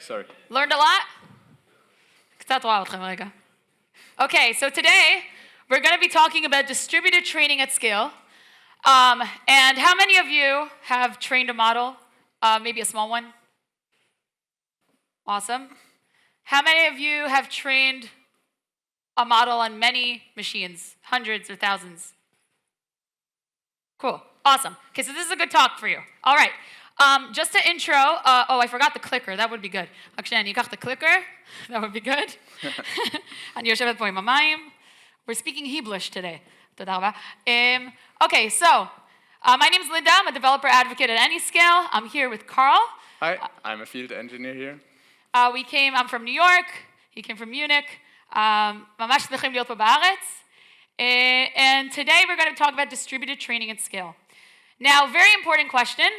sorry. Learned a lot? קצת רואה אתכם רגע. Okay, so today we're going to be talking about distributed training at scale. And how many of you have trained a model? Maybe a small one? Awesome. How many of you have trained a model on many machines, hundreds or thousands? Cool. Awesome. Okay, so this is a good talk for you. All right. Just to intro, I forgot the clicker. That would be good. Actually, אני אקח the clicker. That would be good. אני יושבת פה עם המים. We're speaking Hebrew today. תודה רבה. Okay, so my name is Linda. I'm a developer advocate at Anyscale. I'm here with Carl. Hi, I'm a field engineer here. I'm from New York. He came from Munich. ממש שמחים להיות פה בארץ. And today we're going to talk about distributed training at scale. Now, very important question.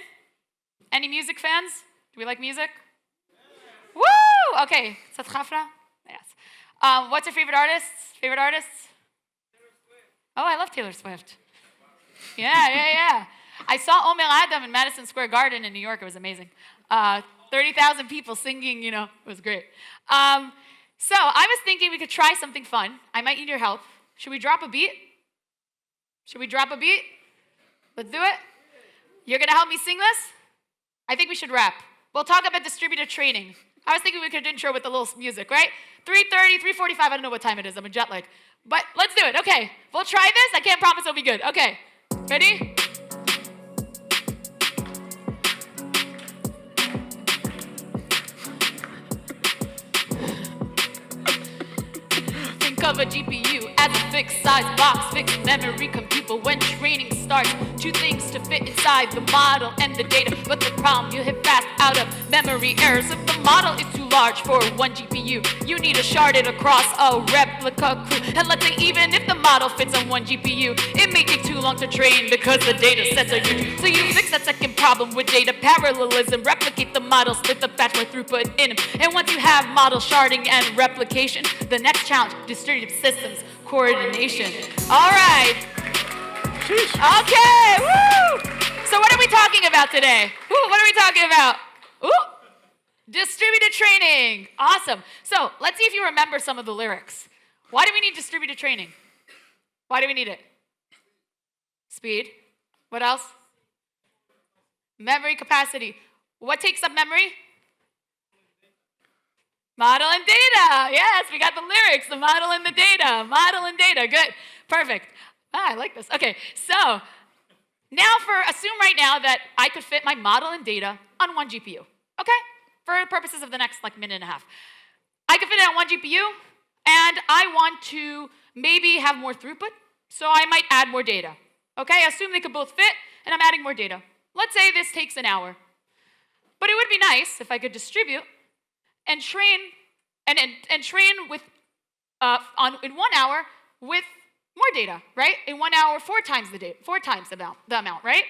Any music fans? Do we like music? Woo! Okay. קצת חפלה? Yes. What's your favorite artists? Favorite artists? Oh, I love Taylor Swift. Yeah. I saw Omer Adam in Madison Square Garden in New York. It was amazing. 30,000 people singing, it was great. So I was thinking we could try something fun. I might need your help. Should we drop a beat? Let's do it. You're going to help me sing this? I think we should rap. We'll talk about distributed training. I was thinking we could intro with a little music, right? 3:30, 3:45, I don't know what time it is. I'm a jet lag. But let's do it. Okay, we'll try this. I can't promise it'll be good. Okay, ready? Think of a GPU as a fixed size box, fixed memory computer when training starts. Two things to fit inside the model and the data, but the problem you hit fast out of memory errors. If the model is too large for one GPU, you need to shard it across a replica crew. And let's say even if the model fits on one GPU, it may take too long to train because the data sets are huge. So you fix that second problem with data parallelism, replicate the model, split the batch more throughput in them. And once you have model sharding and replication, the next challenge, distributed systems coordination. All right. Okay, woo! So what are we talking about today? What are we talking about? Distributed training. Awesome. So let's see if you remember some of the lyrics. Why do we need distributed training? Why do we need it? Speed. What else? Memory capacity. What takes up memory? Model and data. Yes, we got the lyrics. The model and the data. Model and data. Good. Perfect. I like this. Okay, so now assume right now that I could fit my model and data on one GPU. Okay? For purposes of the next minute and a half. I could fit it on one GPU, and I want to maybe have more throughput, so I might add more data. Okay? Assume they could both fit, and I'm adding more data. Let's say this takes an hour. But it would be nice if I could distribute and train with in 1 hour with more data, right? In 1 hour, 4 times the amount, right?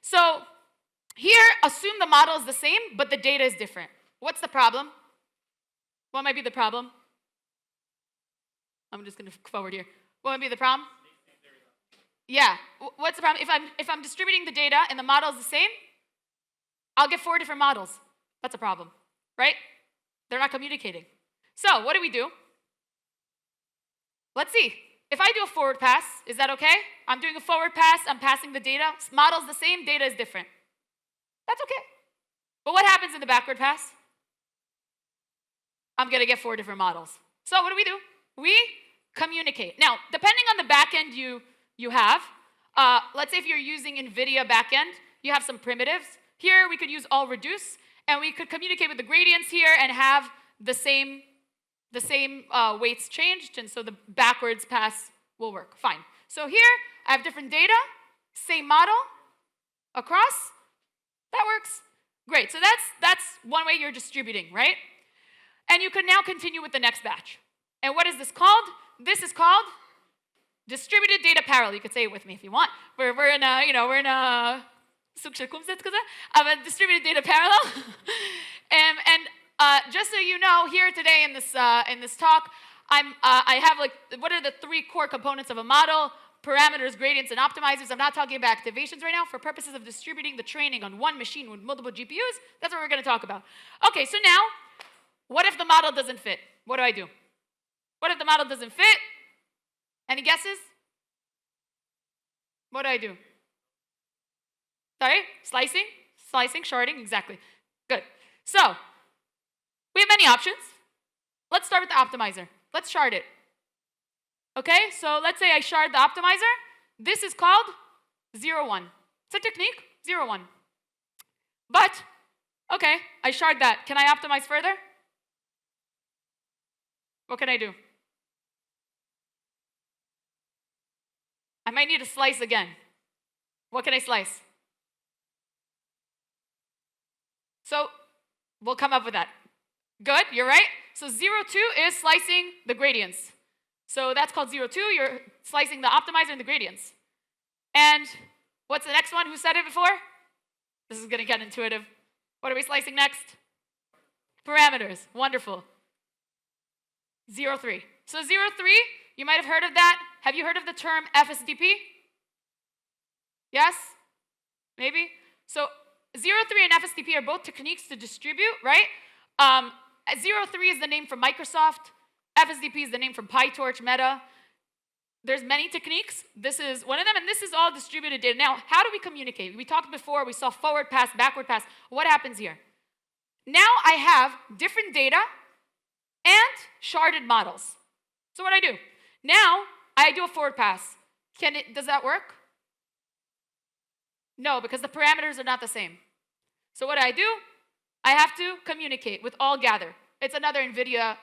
So here, assume the model is the same, but the data is different. What's the problem? What might be the problem? I'm just going to forward here. What might be the problem? Yeah. What's the problem? If I'm distributing the data and the model is the same, I'll get 4 different models. That's a problem, right? They're not communicating. So what do? Let's see. If I do a forward pass, is that okay? I'm doing a forward pass, I'm passing the data. Model's the same, data is different. That's okay. But what happens in the backward pass? I'm going to get 4 different models. So what do? We communicate. Now, depending on the backend you have, let's say if you're using NVIDIA backend, you have some primitives. Here, we could use all reduce, and we could communicate with the gradients here and have the same weights changed, and so the backwards pass will work. Fine. So here, I have different data, same model, across. That works. Great. So that's one way you're distributing, right? And you can now continue with the next batch. And what is this called? This is called distributed data parallel. You could say it with me if you want. We're in a distributed data parallel. and just so you know, here today in this talk, I have what are the 3 core components of a model? Parameters, gradients, and optimizers. I'm not talking about activations right now. For purposes of distributing the training on one machine with multiple GPUs, that's what we're going to talk about. Okay, so now What if the model doesn't fit? What do I do? What if the model doesn't fit? Any guesses? What do I do? Sorry? Slicing? Slicing, shorting, exactly. Good. So, we have many options. Let's start with the optimizer. Let's shard it. Okay, so let's say I shard the optimizer. This is called 0-1. It's a technique, 0-1. But, okay, I shard that. Can I optimize further? What can I do? I might need to slice again. What can I slice? So we'll come up with that. Good, you're right. So 0-2 is slicing the gradients. So that's called 0-2. You're slicing the optimizer and the gradients. And what's the next one? Who said it before? This is going to get intuitive. What are we slicing next? Parameters. Wonderful. 0-3. So 0-3, you might have heard of that. Have you heard of the term FSDP? Yes? Maybe? So 0-3 and FSDP are both techniques to distribute, right? 0-3 is the name from Microsoft. FSDP is the name from PyTorch, Meta. There's many techniques. This is one of them, and this is all distributed data. Now, how do we communicate? We talked before, we saw forward pass, backward pass. What happens here? Now I have different data and sharded models. So what do? Now I do a forward pass. Does that work? No, because the parameters are not the same. So what do? I have to communicate with all gather. It's another NVIDIA,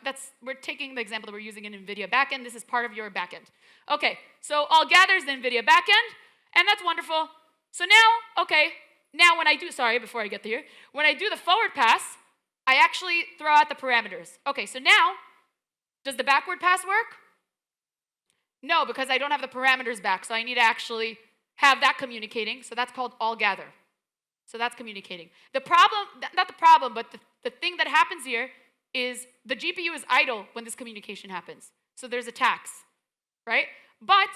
we're taking the example that we're using in NVIDIA backend. This is part of your backend. Okay, so all gather is the NVIDIA backend, and that's wonderful. So now, okay, now when I do, sorry, before I get there, when I do the forward pass, I actually throw out the parameters. Okay, so now, does the backward pass work? No, because I don't have the parameters back, so I need to actually have that communicating, so that's called all gather. So that's communicating. The problem, not the problem, but the thing that happens here is the GPU is idle when this communication happens. So there's a tax, right? But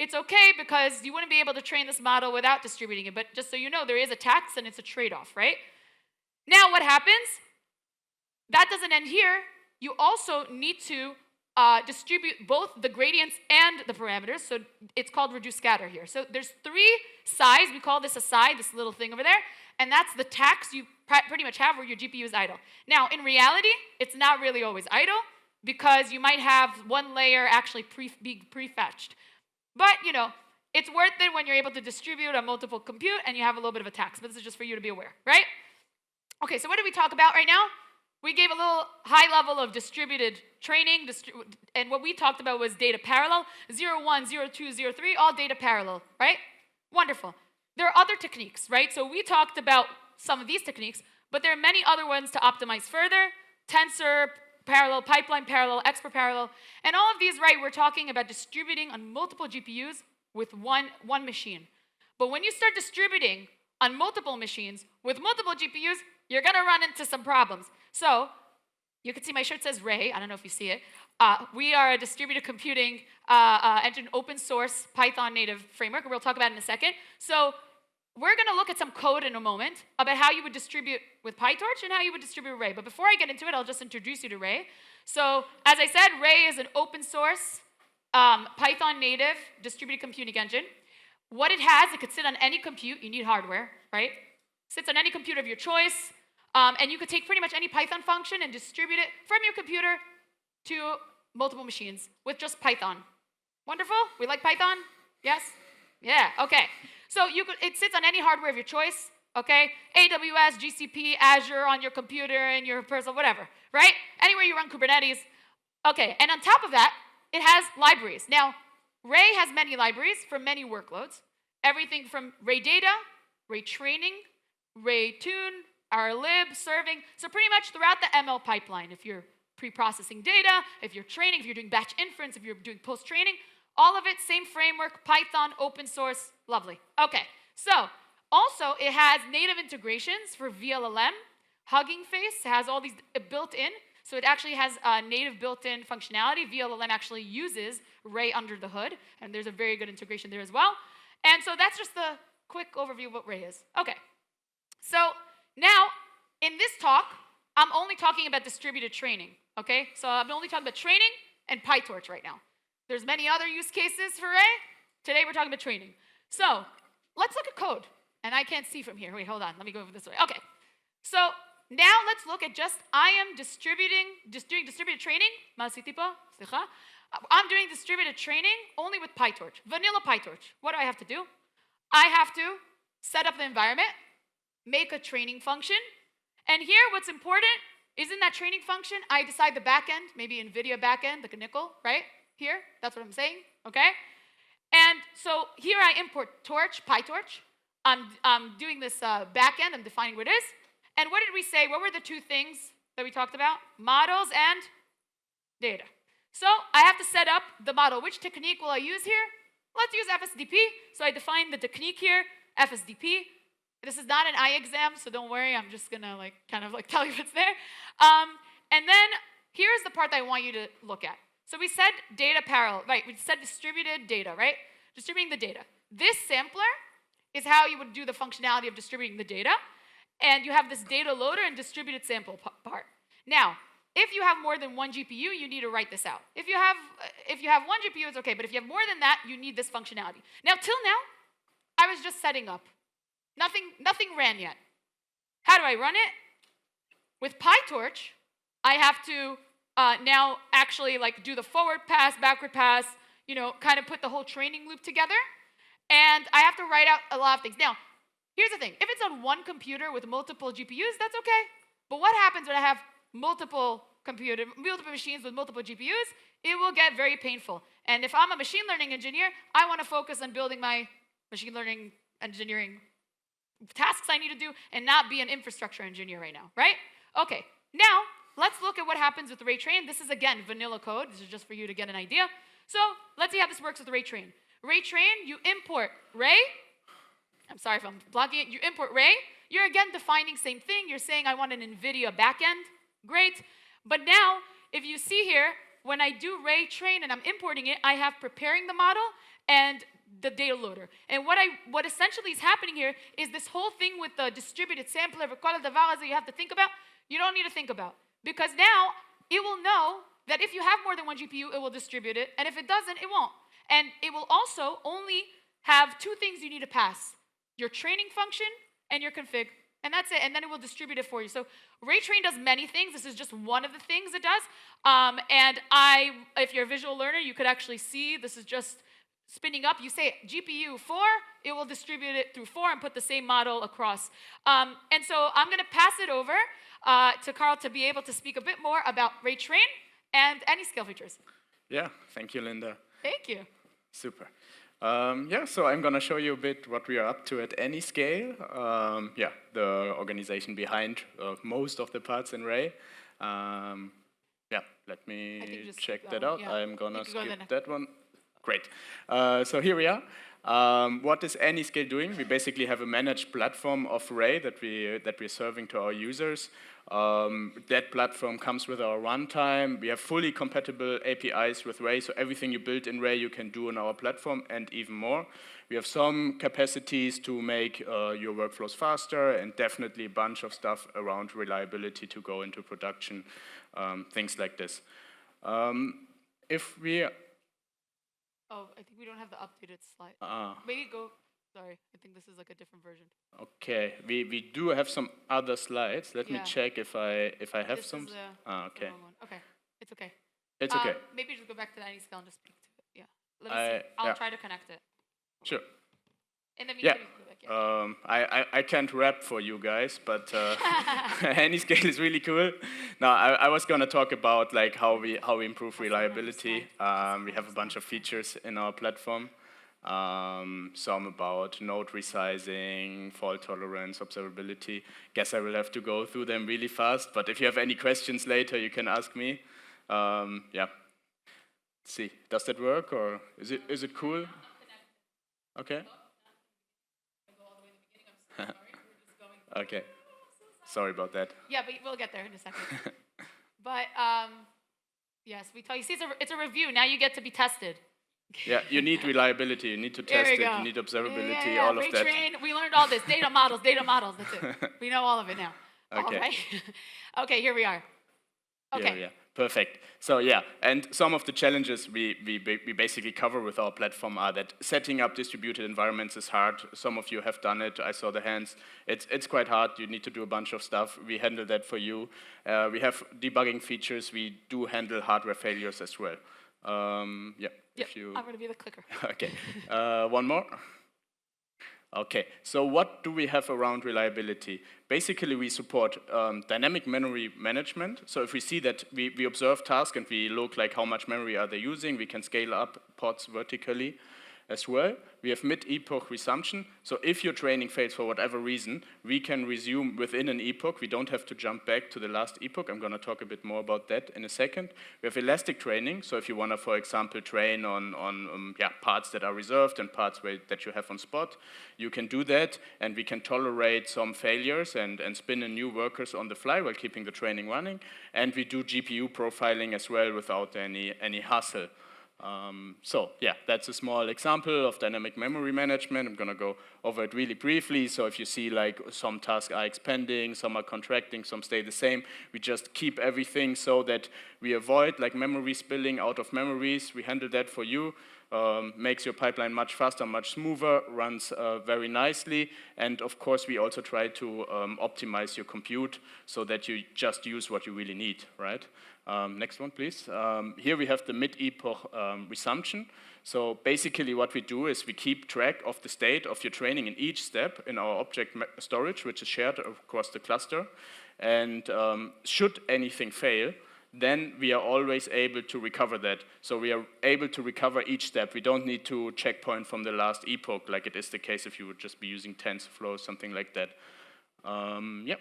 it's okay because you wouldn't be able to train this model without distributing it. But just so you know, there is a tax and it's a trade-off, right? Now what happens? That doesn't end here. You also need to distribute both the gradients and the parameters. So it's called reduce scatter here. So there's 3 size. We call this a side, this little thing over there. And that's the tax you pretty much have where your GPU is idle. Now, in reality, it's not really always idle because you might have one layer actually be prefetched. But, you know, it's worth it when you're able to distribute on multiple compute and you have a little bit of a tax. But this is just for you to be aware, right? Okay, so what did we talk about right now? We gave a little high level of distributed training, and what we talked about was data parallel. 0-1, 0-2, 0-3, all data parallel, right? Wonderful. There are other techniques, right? So we talked about some of these techniques, but there are many other ones to optimize further. Tensor, parallel, pipeline parallel, expert parallel. And all of these, right, we're talking about distributing on multiple GPUs with one machine. But when you start distributing on multiple machines with multiple GPUs, you're going to run into some problems. So you can see my shirt says Ray. I don't know if you see it. We are a distributed computing engine, open source Python native framework. We'll talk about it in a second. So we're going to look at some code in a moment about how you would distribute with PyTorch and how you would distribute Ray. But before I get into it, I'll just introduce you to Ray. So as I said, Ray is an open source Python native distributed computing engine. What it has, it could sit on any compute. You need hardware, right? Sits on any compute of your choice. And you could take pretty much any Python function and distribute it from your computer to multiple machines with just Python. Wonderful? We like Python? Yes? Yeah, okay. So it sits on any hardware of your choice, okay? AWS, GCP, Azure on your computer and your personal, whatever, right? Anywhere you run Kubernetes. Okay, and on top of that, it has libraries. Now, Ray has many libraries for many workloads. Everything from Ray Data, Ray Training, Ray Tune, RLib, serving. So pretty much throughout the ML pipeline, if you're pre-processing data, if you're training, if you're doing batch inference, if you're doing post-training, all of it, same framework, Python, open source, lovely. Okay, so also it has native integrations for VLLM. Hugging Face has all these built in, so it actually has native built-in functionality. VLLM actually uses Ray under the hood, and there's a very good integration there as well. And so that's just the quick overview of what Ray is. Okay, so now in this talk, I'm only talking about distributed training, okay? So I'm only talking about training and PyTorch right now. There's many other use cases for array. Today we're talking about training. So let's look at code. And I can't see from here. Wait, hold on. Let me go over this way. Okay. So now let's look at just, I am doing distributed training. I'm doing distributed training only with PyTorch, vanilla PyTorch. What do I have to do? I have to set up the environment, make a training function, and here what's important is in that training function, I decide the backend, maybe NVIDIA backend, like a nickel, right? Here, that's what I'm saying, okay? And so here I import PyTorch. I'm doing this backend, I'm defining what it is. And what did we say? What were the two things that we talked about? Models and data. So I have to set up the model. Which technique will I use here? Let's use FSDP. So I define the technique here, FSDP. This is not an eye exam, so don't worry. I'm just gonna kind of tell you what's there. And then here's the part that I want you to look at. So we said data parallel, right? We said distributed data, right? Distributing the data. This sampler is how you would do the functionality of distributing the data. And you have this data loader and distributed sample part. Now, if you have more than one GPU, you need to write this out. If you have one GPU, it's okay. But if you have more than that, you need this functionality. Now, till now, I was just setting up. Nothing ran yet. How do I run it? With PyTorch, I have to now actually do the forward pass, backward pass, kind of put the whole training loop together. And I have to write out a lot of things. Now, here's the thing. If it's on one computer with multiple GPUs, that's okay. But what happens when I have multiple machines with multiple GPUs? It will get very painful. And if I'm a machine learning engineer, I want to focus on building my machine learning engineering tasks I need to do and not be an infrastructure engineer right now, right? Okay, now let's look at what happens with ray train. This is, again, vanilla code. This is just for you to get an idea. So let's see how this works with ray train. Ray train, you import ray. I'm sorry if I'm blocking it. You import ray. You're, again, defining same thing. You're saying I want an NVIDIA backend. Great. But now, if you see here, when I do ray train and I'm importing it, I have preparing the model and the data loader. And what essentially is happening here is this whole thing with the distributed sampler, that you have to think about, you don't need to think about. Because now, it will know that if you have more than one GPU, it will distribute it. And if it doesn't, it won't. And it will also only have two things you need to pass. Your training function and your config. And that's it. And then it will distribute it for you. So ray train does many things. This is just one of the things it does. And if you're a visual learner, you could actually see this is just spinning up. You say GPU 4, it will distribute it through 4 and put the same model across. And so I'm going to pass it over to Carl to be able to speak a bit more about ray train and any scale features. Yeah, thank you, Linda. Thank you. Super. So I'm going to show you a bit what we are up to at AnyScale. The organization behind most of the parts in Ray. Let me check that out. Yeah. I'm going to skip that one. Great. So here we are. What is AnyScale doing? We basically have a managed platform of Ray that we're serving to our users. That platform comes with our runtime. We have fully compatible APIs with Ray, so everything you build in Ray you can do on our platform and even more. We have some capacities to make your workflows faster and definitely a bunch of stuff around reliability to go into production, things like this. If we... Oh, I think we don't have the updated slide. Maybe go... Sorry, I think this is a different version. Okay, we do have some other slides. Let me check if I have this some. Is okay. Okay, it's okay. It's okay. Maybe just go back to the AnyScale and just speak to it. Yeah, let me see. I'll try to connect it. Sure. And then we can go back. I can't rap for you guys, but AnyScale is really cool. Now I was gonna talk about how we improve reliability. We have a bunch of features in our platform. Some about node resizing, fault tolerance, observability. Guess I will have to go through them really fast, but if you have any questions later, you can ask me. Let's see, does that work, or is it cool? Okay. Okay. Sorry about that. Yeah, but we'll get there in a second. But yes, we tell you. See, it's a review. Now you get to be tested. Yeah, you need reliability, you need to test it, you need observability, all of that. Ray train, we learned all this. Data models, that's it. We know all of it now. Okay. All right. Okay, here we are. Okay. Yeah. Perfect. So yeah, and some of the challenges we basically cover with our platform are that setting up distributed environments is hard. Some of you have done it. I saw the hands. It's quite hard. You need to do a bunch of stuff. We handle that for you. We have debugging features. We do handle hardware failures as well. Yeah. Yep, I'm going to be the clicker. Okay. One more. Okay, so what do we have around reliability? Basically, we support dynamic memory management. So if we see that we observe tasks and we look like how much memory are they using, we can scale up pods vertically as well. We have mid-epoch resumption. So if your training fails for whatever reason, we can resume within an epoch. We don't have to jump back to the last epoch. I'm going to talk a bit more about that in a second. We have elastic training. So if you want to, for example, train on parts that are reserved and parts that you have on spot, you can do that. And we can tolerate some failures and spin in new workers on the fly while keeping the training running. And we do GPU profiling as well without any hassle. So yeah, that's a small example of dynamic memory management. I'm going to go over it really briefly. So if you see like some tasks are expanding, some are contracting, some stay the same, we just keep everything so that we avoid like memory spilling out of memories. We handle that for you. Makes your pipeline much faster, much smoother, runs very nicely. And of course, we also try to optimize your compute so that you just use what you really need, right? Next one, please. Here we have the mid-epoch resumption. So basically what we do is we keep track of the state of your training in each step in our object storage, which is shared across the cluster. And should anything fail, then we are always able to recover that. So we are able to recover each step. We don't need to checkpoint from the last epoch, like it is the case if you would just be using TensorFlow or something like that. Yeah.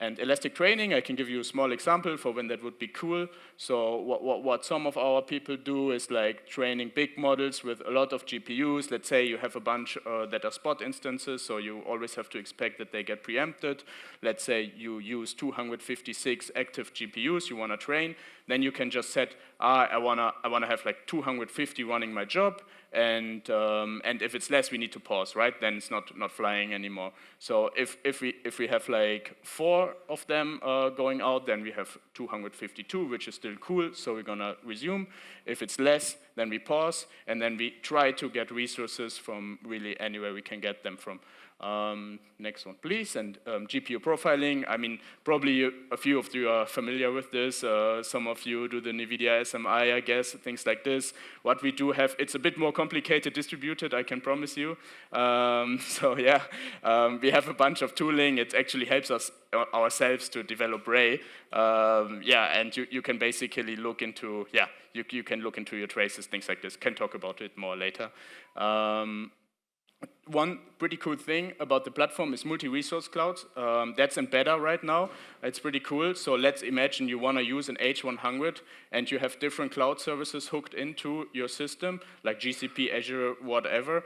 And elastic training, I can give you a small example for when that would be cool. So what some of our people do is like training big models with a lot of GPUs. Let's say you have a bunch that are spot instances, so you always have to expect that they get preempted. Let's say you use 256 active GPUs you want to train. Then you can just set, I wanna have like 250 running my job, and if it's less, we need to pause, right? Then it's not flying anymore. So if we have like 4 of them going out, then we have 252, which is still cool. So we're gonna resume. If it's less, then we pause, and then we try to get resources from really anywhere we can get them from. Next one, please. And GPU profiling. I mean, probably a few of you are familiar with this. Some of you do the NVIDIA SMI, I guess, things like this. What we do have, it's a bit more complicated distributed, I can promise you. So yeah, we have a bunch of tooling. It actually helps us ourselves to develop Ray. Yeah, and you can basically look into, you can look into your traces, things like this. Can talk about it more later. One pretty cool thing about the platform is multi-resource clouds. That's in beta right now. It's pretty cool. So let's imagine you want to use an H100 and you have different cloud services hooked into your system, like GCP, Azure, whatever.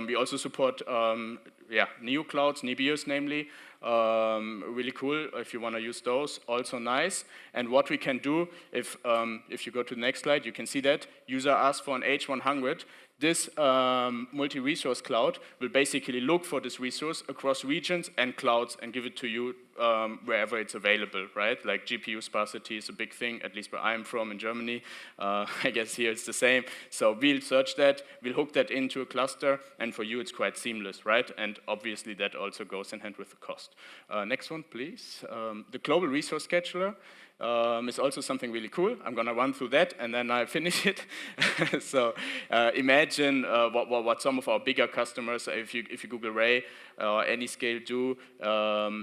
We also support Neo clouds, Nebius namely. Really cool if you want to use those, also nice. And what we can do, if you go to the next slide, you can see that user asks for an H100. This multi-resource cloud will basically look for this resource across regions and clouds and give it to you wherever it's available, right? Like GPU sparsity is a big thing, at least where I'm from in Germany. I guess here it's the same. So we'll search that, we'll hook that into a cluster, and for you it's quite seamless, right? And obviously that also goes in hand with the cost. Next one, please. The global resource scheduler. Is also something really cool. I'm going to run through that and then I'll finish it. So imagine what some of our bigger customers, if you Google Ray or any scale do,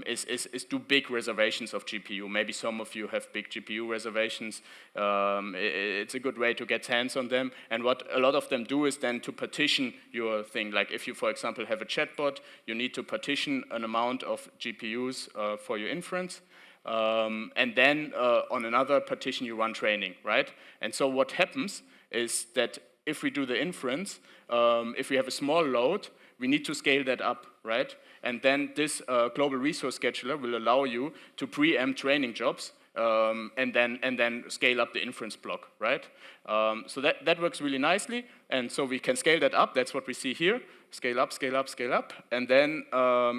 is do big reservations of GPU. Maybe some of you have big GPU reservations. It's a good way to get hands on them. And what a lot of them do is then to partition your thing. Like if you, for example, have a chatbot, you need to partition an amount of GPUs for your inference. And then on another partition you run training, right? And so what happens is that if we do the inference, if we have a small load, we need to scale that up, right? And then this global resource scheduler will allow you to preempt training jobs and then scale up the inference block, right? So that works really nicely, and so we can scale that up. That's what we see here. Scale up, scale up, scale up, and then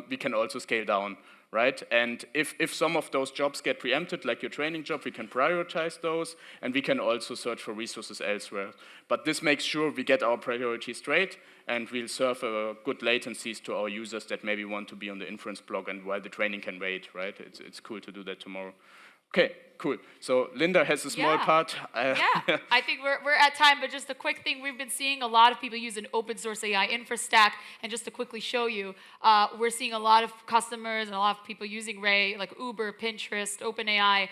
we can also scale down, right? And if some of those jobs get preempted, like your training job, we can prioritize those, and we can also search for resources elsewhere. But this makes sure we get our priorities straight, and we'll serve good latencies to our users that maybe want to be on the inference block, and while the training can wait, right? It's cool to do that tomorrow. Okay, cool. So Linda has a small part. Yeah, I think we're at time, but just a quick thing. We've been seeing a lot of people use an open source AI infra stack, and just to quickly show you, we're seeing a lot of customers and a lot of people using Ray, like Uber, Pinterest, OpenAI.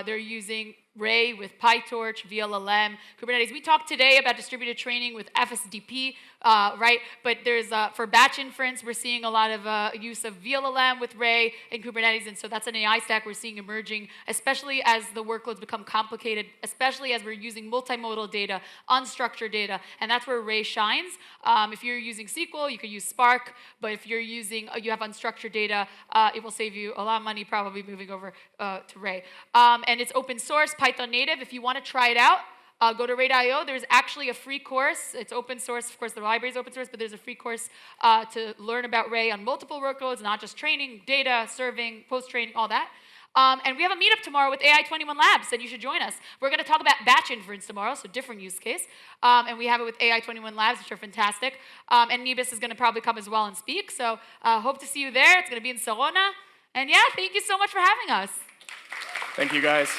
They're using Ray with PyTorch, VLLM, Kubernetes. We talked today about distributed training with FSDP, right? But there's, for batch inference, we're seeing a lot of use of VLLM with Ray and Kubernetes, and so that's an AI stack we're seeing emerging, especially as the workloads become complicated, especially as we're using multimodal data, unstructured data, and that's where Ray shines. If you're using SQL, you could use Spark, but if you're using, you have unstructured data, it will save you a lot of money probably moving over to Ray. And it's open source, Python native. If you want to try it out, go to Ray.io. There's actually a free course. It's open source. Of course, the library is open source, but there's a free course to learn about Ray on multiple workloads, not just training, data, serving, post-training, all that. And we have a meetup tomorrow with AI21 Labs, and you should join us. We're going to talk about batch inference tomorrow, so different use case. And we have it with AI21 Labs, which are fantastic. And Nibis is going to probably come as well and speak. So hope to see you there. It's going to be in Sarona. And yeah, thank you so much for having us. Thank you, guys.